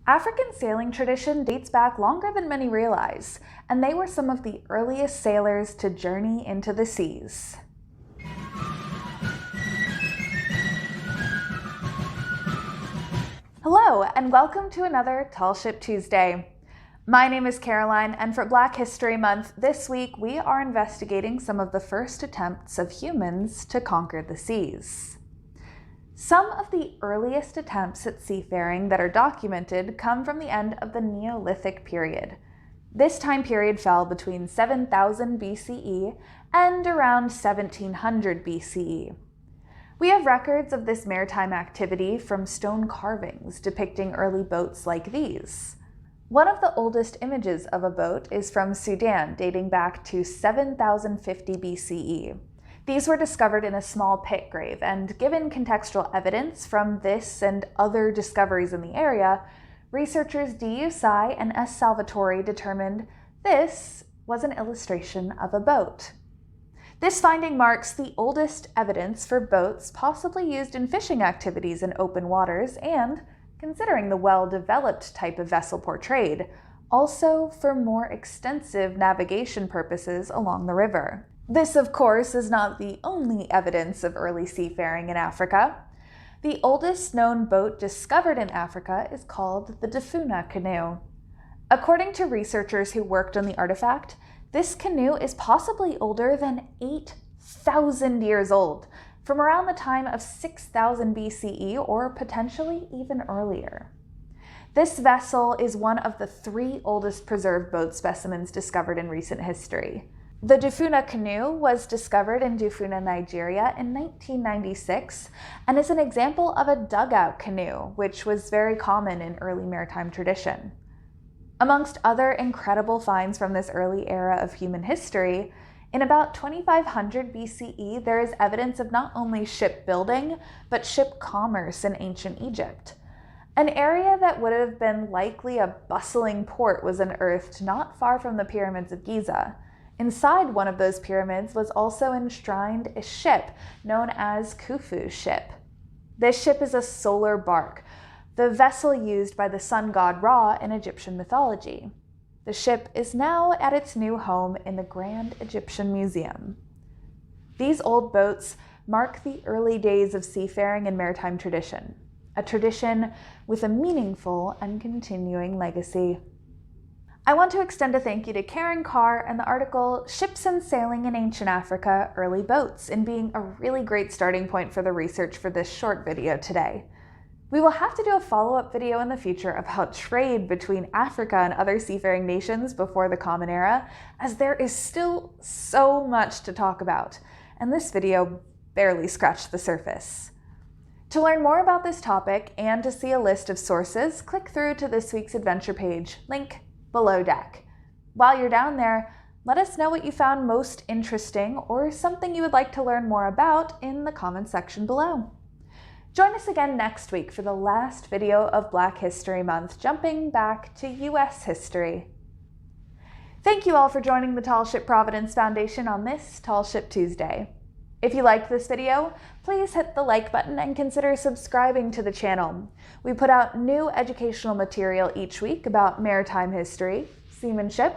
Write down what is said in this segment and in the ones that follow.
African sailing tradition dates back longer than many realize, and they were some of the earliest sailors to journey into the seas. Hello, and welcome to another Tall Ship Tuesday. My name is Caroline, and for Black History Month this week, we are investigating some of the first attempts of humans to conquer the seas. Some of the earliest attempts at seafaring that are documented come from the end of the Neolithic period. This time period fell between 7000 BCE and around 1700 BCE. We have records of this maritime activity from stone carvings depicting early boats like these. One of the oldest images of a boat is from Sudan, dating back to 7050 BCE. These were discovered in a small pit grave, and given contextual evidence from this and other discoveries in the area, researchers D.U. Tsai and S. Salvatore determined this was an illustration of a boat. This finding marks the oldest evidence for boats possibly used in fishing activities in open waters and, considering the well-developed type of vessel portrayed, also for more extensive navigation purposes along the river. This, of course, is not the only evidence of early seafaring in Africa. The oldest known boat discovered in Africa is called the Dafuna canoe. According to researchers who worked on the artifact, this canoe is possibly older than 8,000 years old, from around the time of 6000 BCE or potentially even earlier. This vessel is one of the 3 oldest preserved boat specimens discovered in recent history. The Dafuna canoe was discovered in Dafuna, Nigeria in 1996 and is an example of a dugout canoe, which was very common in early maritime tradition. Amongst other incredible finds from this early era of human history, in about 2500 BCE, there is evidence of not only shipbuilding, but ship commerce in ancient Egypt. An area that would have been likely a bustling port was unearthed not far from the pyramids of Giza. Inside one of those pyramids was also enshrined a ship known as Khufu's ship. This ship is a solar bark, the vessel used by the sun god Ra in Egyptian mythology. The ship is now at its new home in the Grand Egyptian Museum. These old boats mark the early days of seafaring and maritime tradition, a tradition with a meaningful and continuing legacy. I want to extend a thank you to Karen Carr and the article Ships and Sailing in Ancient Africa, Early Boats, in being a really great starting point for the research for this short video today. We will have to do a follow-up video in the future about trade between Africa and other seafaring nations before the Common Era, as there is still so much to talk about, and this video barely scratched the surface. To learn more about this topic and to see a list of sources, click through to this week's adventure page, link below deck. While you're down there, let us know what you found most interesting or something you would like to learn more about in the comments section below. Join us again next week for the last video of Black History Month, jumping back to US history. Thank you all for joining the Tall Ship Providence Foundation on this Tall Ship Tuesday. If you liked this video, please hit the like button and consider subscribing to the channel. We put out new educational material each week about maritime history, seamanship,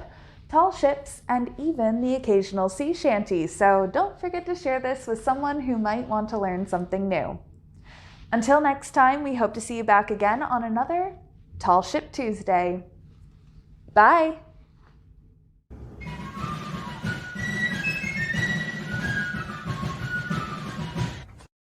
tall ships, and even the occasional sea shanty, so don't forget to share this with someone who might want to learn something new. Until next time, we hope to see you back again on another Tall Ship Tuesday. Bye!